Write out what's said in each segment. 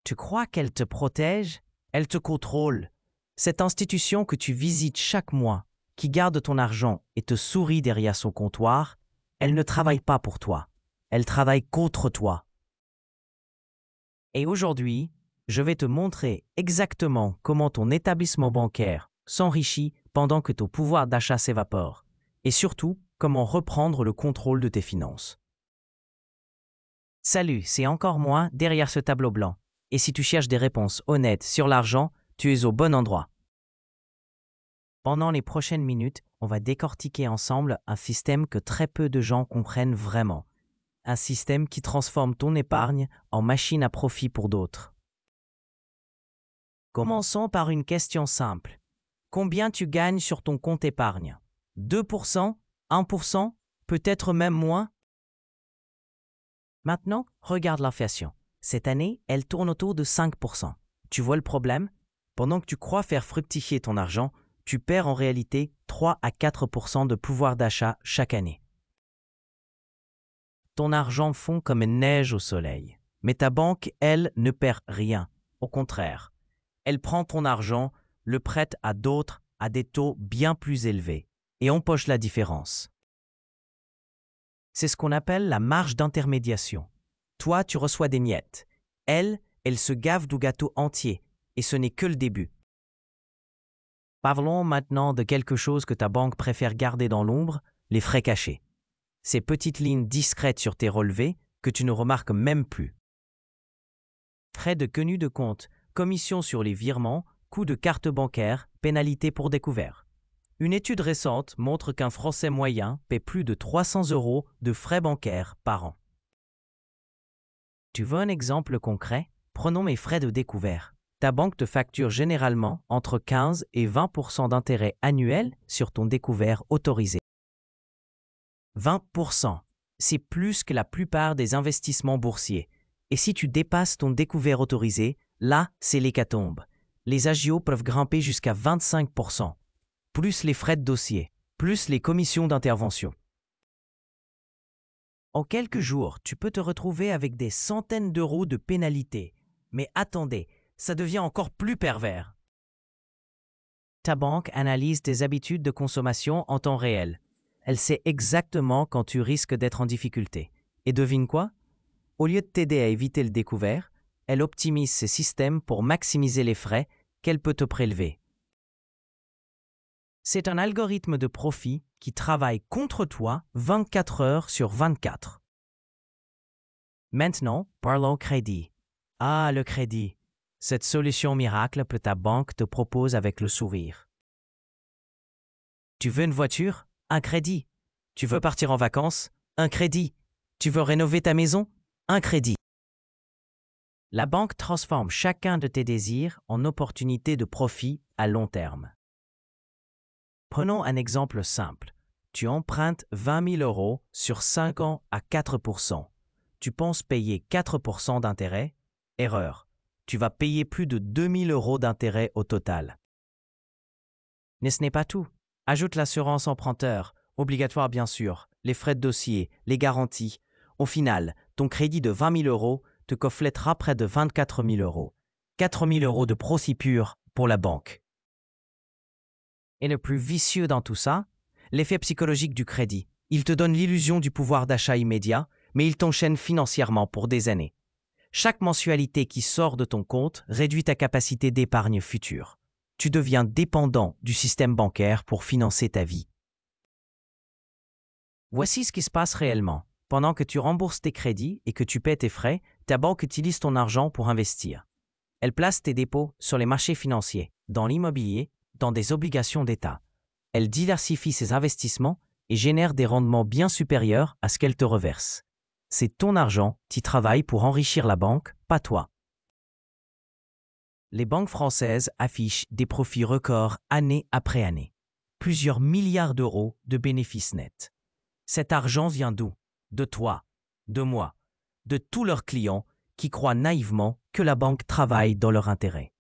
Tu crois qu'elle te protège? Elle te contrôle. Cette institution que tu visites chaque mois, qui garde ton argent et te sourit derrière son comptoir, elle ne travaille pas pour toi. Elle travaille contre toi. Et aujourd'hui, je vais te montrer exactement comment ton établissement bancaire s'enrichit pendant que ton pouvoir d'achat s'évapore, et surtout comment reprendre le contrôle de tes finances. Salut, c'est encore moi derrière ce tableau blanc. Et si tu cherches des réponses honnêtes sur l'argent, tu es au bon endroit. Pendant les prochaines minutes, on va décortiquer ensemble un système que très peu de gens comprennent vraiment. Un système qui transforme ton épargne en machine à profit pour d'autres. Commençons par une question simple. Combien tu gagnes sur ton compte épargne? 2%? 1%? Peut-être même moins? Maintenant, regarde l'inflation. Cette année, elle tourne autour de 5%. Tu vois le problème? Pendant que tu crois faire fructifier ton argent, tu perds en réalité 3 à 4% de pouvoir d'achat chaque année. Ton argent fond comme une neige au soleil. Mais ta banque, elle, ne perd rien. Au contraire, elle prend ton argent, le prête à d'autres à des taux bien plus élevés et empoche la différence. C'est ce qu'on appelle la marge d'intermédiation. Toi, tu reçois des miettes. Elle se gave du gâteau entier et ce n'est que le début. Parlons maintenant de quelque chose que ta banque préfère garder dans l'ombre, les frais cachés. Ces petites lignes discrètes sur tes relevés que tu ne remarques même plus. Frais de tenue de compte, commission sur les virements, coûts de carte bancaire, pénalités pour découvert. Une étude récente montre qu'un Français moyen paie plus de 300 € de frais bancaires par an. Tu veux un exemple concret? Prenons mes frais de découvert. Ta banque te facture généralement entre 15 et 20% d'intérêt annuel sur ton découvert autorisé. 20%, c'est plus que la plupart des investissements boursiers. Et si tu dépasses ton découvert autorisé, là, c'est l'hécatombe. Les agios peuvent grimper jusqu'à 25%, plus les frais de dossier, plus les commissions d'intervention. En quelques jours, tu peux te retrouver avec des centaines d'euros de pénalités. Mais attendez, ça devient encore plus pervers. Ta banque analyse tes habitudes de consommation en temps réel. Elle sait exactement quand tu risques d'être en difficulté. Et devine quoi? Au lieu de t'aider à éviter le découvert, elle optimise ses systèmes pour maximiser les frais qu'elle peut te prélever. C'est un algorithme de profit qui travaille contre toi 24 heures sur 24. Maintenant, parlons crédit. Ah, le crédit. Cette solution miracle que ta banque te propose avec le sourire. Tu veux une voiture? Un crédit. Tu veux partir en vacances? Un crédit. Tu veux rénover ta maison? Un crédit. La banque transforme chacun de tes désirs en opportunités de profit à long terme. Prenons un exemple simple. Tu empruntes 20 000 € sur 5 ans à 4%. Tu penses payer 4% d'intérêt? Erreur. Tu vas payer plus de 2 000 € d'intérêt au total. Mais ce n'est pas tout. Ajoute l'assurance emprunteur, obligatoire bien sûr, les frais de dossier, les garanties. Au final, ton crédit de 20 000 € te cofflettera près de 24 000 €. 4 000 € de profit pur pour la banque. Et le plus vicieux dans tout ça, l'effet psychologique du crédit. Il te donne l'illusion du pouvoir d'achat immédiat, mais il t'enchaîne financièrement pour des années. Chaque mensualité qui sort de ton compte réduit ta capacité d'épargne future. Tu deviens dépendant du système bancaire pour financer ta vie. Voici ce qui se passe réellement. Pendant que tu rembourses tes crédits et que tu paies tes frais, ta banque utilise ton argent pour investir. Elle place tes dépôts sur les marchés financiers, dans l'immobilier, dans des obligations d'État. Elle diversifie ses investissements et génère des rendements bien supérieurs à ce qu'elle te reverse. C'est ton argent qui travaille pour enrichir la banque, pas toi. Les banques françaises affichent des profits records année après année. Plusieurs milliards d'euros de bénéfices nets. Cet argent vient d'où? De toi, de moi, de tous leurs clients qui croient naïvement que la banque travaille dans leur intérêt.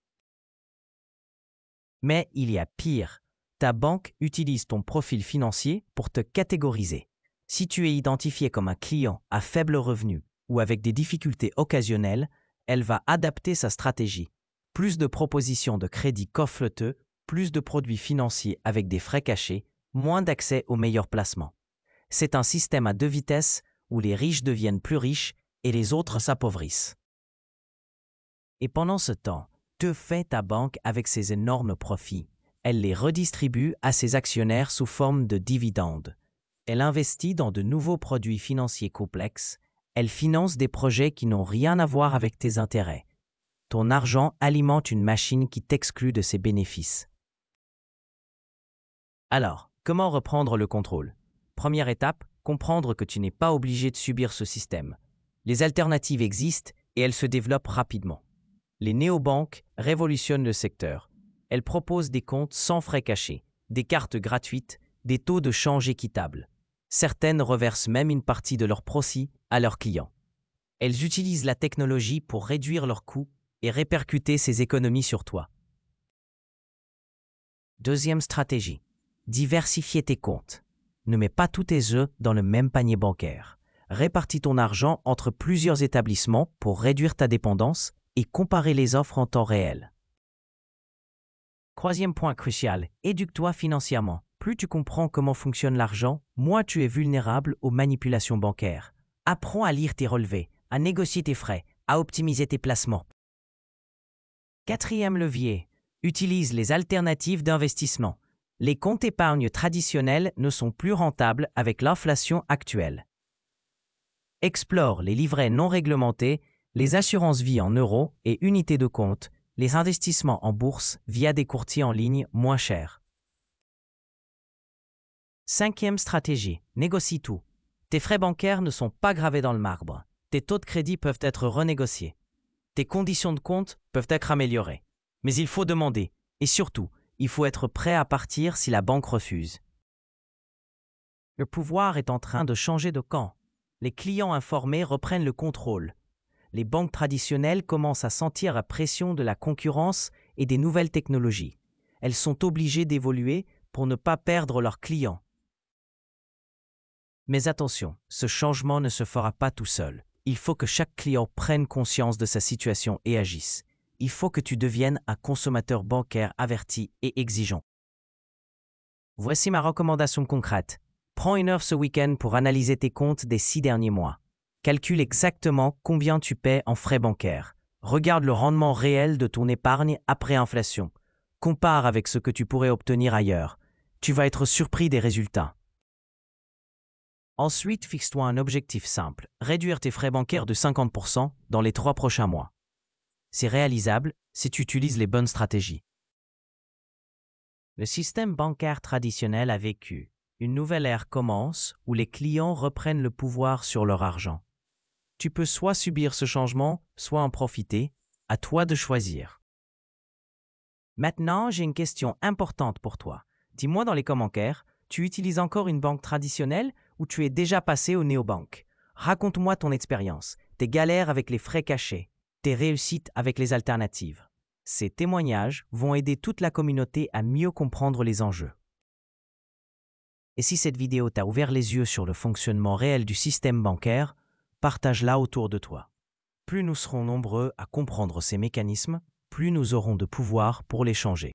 Mais il y a pire. Ta banque utilise ton profil financier pour te catégoriser. Si tu es identifié comme un client à faible revenu ou avec des difficultés occasionnelles, elle va adapter sa stratégie. Plus de propositions de crédit coffleteux, plus de produits financiers avec des frais cachés, moins d'accès aux meilleurs placements. C'est un système à deux vitesses où les riches deviennent plus riches et les autres s'appauvrissent. Et pendant ce temps, que fait ta banque avec ses énormes profits? Elle les redistribue à ses actionnaires sous forme de dividendes. Elle investit dans de nouveaux produits financiers complexes. Elle finance des projets qui n'ont rien à voir avec tes intérêts. Ton argent alimente une machine qui t'exclut de ses bénéfices. Alors, comment reprendre le contrôle? Première étape, comprendre que tu n'es pas obligé de subir ce système. Les alternatives existent et elles se développent rapidement. Les néobanques révolutionnent le secteur. Elles proposent des comptes sans frais cachés, des cartes gratuites, des taux de change équitables. Certaines reversent même une partie de leurs profits à leurs clients. Elles utilisent la technologie pour réduire leurs coûts et répercuter ces économies sur toi. Deuxième stratégie, diversifier tes comptes. Ne mets pas tous tes œufs dans le même panier bancaire. Répartis ton argent entre plusieurs établissements pour réduire ta dépendance et comparer les offres en temps réel. Troisième point crucial, éduque-toi financièrement. Plus tu comprends comment fonctionne l'argent, moins tu es vulnérable aux manipulations bancaires. Apprends à lire tes relevés, à négocier tes frais, à optimiser tes placements. Quatrième levier, utilise les alternatives d'investissement. Les comptes épargne traditionnels ne sont plus rentables avec l'inflation actuelle. Explore les livrets non réglementés, les assurances-vie en euros et unités de compte, les investissements en bourse via des courtiers en ligne moins chers. Cinquième stratégie, négocie tout. Tes frais bancaires ne sont pas gravés dans le marbre. Tes taux de crédit peuvent être renégociés. Tes conditions de compte peuvent être améliorées. Mais il faut demander. Et surtout, il faut être prêt à partir si la banque refuse. Le pouvoir est en train de changer de camp. Les clients informés reprennent le contrôle. Les banques traditionnelles commencent à sentir la pression de la concurrence et des nouvelles technologies. Elles sont obligées d'évoluer pour ne pas perdre leurs clients. Mais attention, ce changement ne se fera pas tout seul. Il faut que chaque client prenne conscience de sa situation et agisse. Il faut que tu deviennes un consommateur bancaire averti et exigeant. Voici ma recommandation concrète. Prends une heure ce week-end pour analyser tes comptes des 6 derniers mois. Calcule exactement combien tu paies en frais bancaires. Regarde le rendement réel de ton épargne après inflation. Compare avec ce que tu pourrais obtenir ailleurs. Tu vas être surpris des résultats. Ensuite, fixe-toi un objectif simple, réduire tes frais bancaires de 50% dans les 3 prochains mois. C'est réalisable si tu utilises les bonnes stratégies. Le système bancaire traditionnel a vécu. Une nouvelle ère commence où les clients reprennent le pouvoir sur leur argent. Tu peux soit subir ce changement, soit en profiter. À toi de choisir. Maintenant, j'ai une question importante pour toi. Dis-moi dans les commentaires, tu utilises encore une banque traditionnelle ou tu es déjà passé aux néobanques? Raconte-moi ton expérience, tes galères avec les frais cachés, tes réussites avec les alternatives. Ces témoignages vont aider toute la communauté à mieux comprendre les enjeux. Et si cette vidéo t'a ouvert les yeux sur le fonctionnement réel du système bancaire, partage-la autour de toi. Plus nous serons nombreux à comprendre ces mécanismes, plus nous aurons de pouvoir pour les changer.